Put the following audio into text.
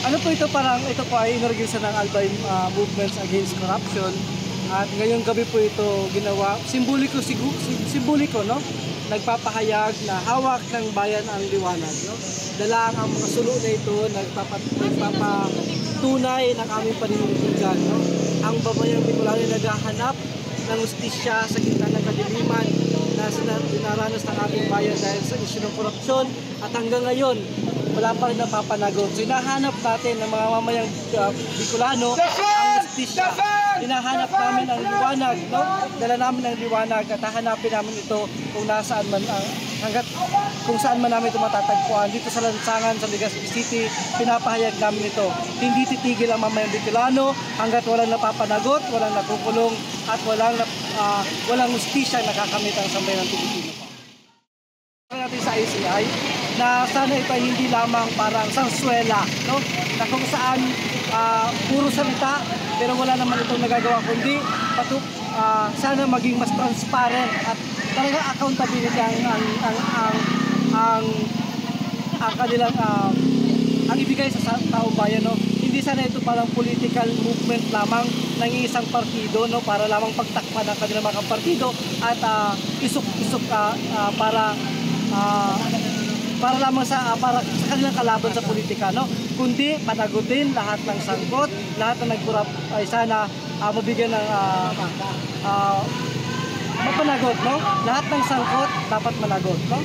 Ano po ito, parang ito po ay inorganisa ng Albay Movements Against Corruption. At ngayong gabi po ito ginawa, simboliko, no? Nagpapahayag na hawak ng bayan ang liwanag, no? Dala ang mga sulo na ito, nagpapatunay ng aming paninindigan, no? Ang babayang Bicolano ay naghahanap ng justisya sa gitna ng kadiliman na dinaranas ng ating bayan dahil sa isyu ng korupsyon, at hanggang ngayon wala pa rin napapanagot. So hinahanap natin ng mga mamayang Bicolano ang justisya. Hinahanap namin ang liwanag, no? Dala namin ang liwanag at hahanapin namin ito kung nasaan man kung saan man namin ito matatagpuan. Dito sa Lansangan, sa Legazpi City, pinapahayag namin ito. Hindi titigil ang mamayang Bicolano hanggat walang napapanagot, walang nakukulong, at walang justisya nakakamit ang sambayan ng Pilipino. Natin sa ICI na sana ito ay hindi lamang parang sarswela, no? Na kung saan puro salita pero wala naman itong nagagawa, kundi sana maging mas transparent at talaga accountability ang kanilang ang ibigay sa taong bayan, no? Hindi sana ito parang political movement lamang ng isang partido, no? Para lamang pagtakpan ng kanilang mga partido at isok-isok para lamang sa kanilang kalaban sa politika, no? Kundi panagutin lahat ng sangkot, lahat ng nagkurap ay sana mabigyan ng mapanagot, no? Lahat ng sangkot dapat managot, no?